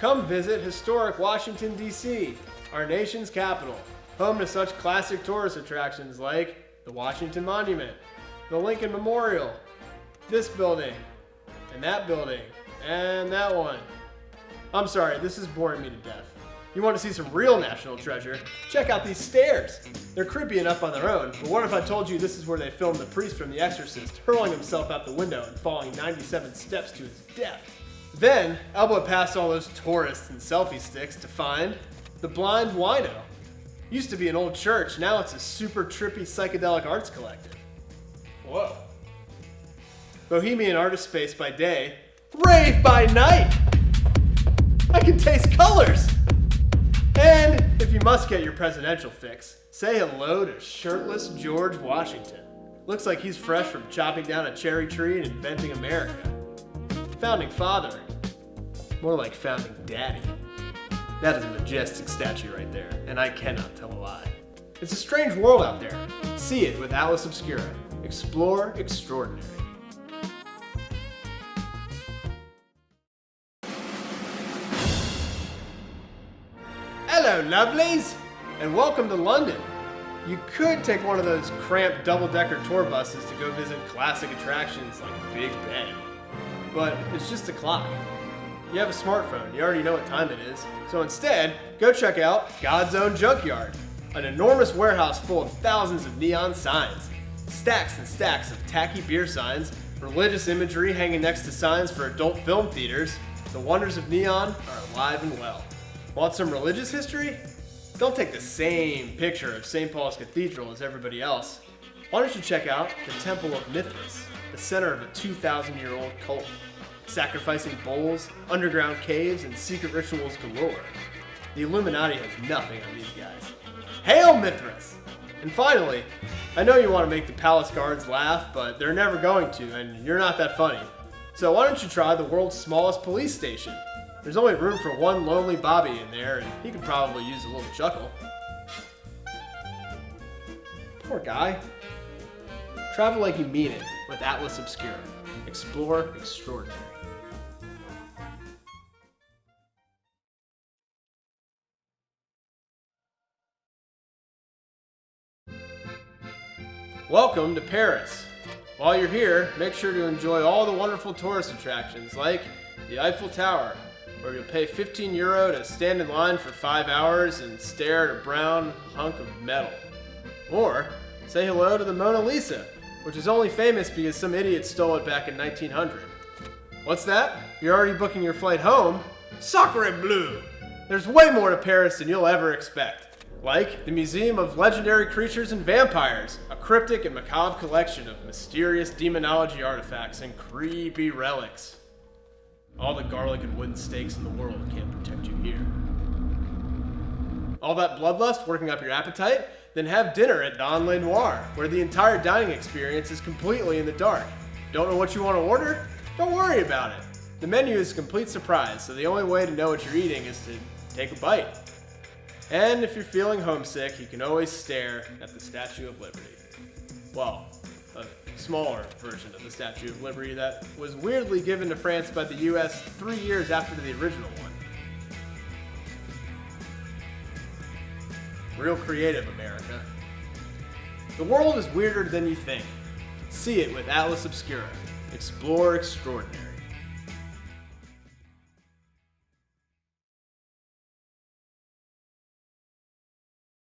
Come visit historic Washington, D.C., our nation's capital, home to such classic tourist attractions like the Washington Monument, the Lincoln Memorial, this building, and that one. I'm sorry, this is boring me to death. You want to see some real national treasure? Check out these stairs. They're creepy enough on their own, but what if I told you this is where they filmed the priest from The Exorcist hurling himself out the window and falling 97 steps to his death? Then, elbow past all those tourists and selfie sticks to find the Blind Wino. Used to be an old church, now it's a super trippy psychedelic arts collective. Whoa. Bohemian artist space by day, rave by night! I can taste colors! And if you must get your presidential fix, say hello to shirtless George Washington. Looks like he's fresh from chopping down a cherry tree and inventing America. Founding father. More like founding daddy. That is a majestic statue right there, and I cannot tell a lie. It's a strange world out there. See it with Atlas Obscura. Explore extraordinary. Hello, lovelies, and welcome to London. You could take one of those cramped double-decker tour buses to go visit classic attractions like Big Ben, but it's just a clock. You have a smartphone, you already know what time it is, so instead, go check out God's Own Junkyard, an enormous warehouse full of thousands of neon signs, stacks and stacks of tacky beer signs, religious imagery hanging next to signs for adult film theaters. The wonders of neon are alive and well. Want some religious history? Don't take the same picture of St. Paul's Cathedral as everybody else. Why don't you check out the Temple of Mithras, the center of a 2,000-year-old cult, sacrificing bulls, underground caves, and secret rituals galore. The Illuminati has nothing on these guys. Hail Mithras! And finally, I know you want to make the palace guards laugh, but they're never going to, and you're not that funny. So why don't you try the world's smallest police station? There's only room for one lonely Bobby in there, and he could probably use a little chuckle. Poor guy. Travel like you mean it with Atlas Obscura. Explore extraordinary. Welcome to Paris. While you're here, make sure to enjoy all the wonderful tourist attractions like the Eiffel Tower, where you'll pay €15 to stand in line for 5 hours and stare at a brown hunk of metal. Or say hello to the Mona Lisa, which is only famous because some idiot stole it back in 1900. What's that? You're already booking your flight home? Sacre bleu! There's way more to Paris than you'll ever expect. Like the Museum of Legendary Creatures and Vampires, a cryptic and macabre collection of mysterious demonology artifacts and creepy relics. All the garlic and wooden stakes in the world can't protect you here. All that bloodlust working up your appetite? Then have dinner at Don Le Noir, where the entire dining experience is completely in the dark. Don't know what you want to order? Don't worry about it. The menu is a complete surprise, so the only way to know what you're eating is to take a bite. And if you're feeling homesick, you can always stare at the Statue of Liberty. Well, a smaller version of the Statue of Liberty that was weirdly given to France by the US 3 years after the original one. Real creative, America. The world is weirder than you think. See it with Atlas Obscura. Explore extraordinary.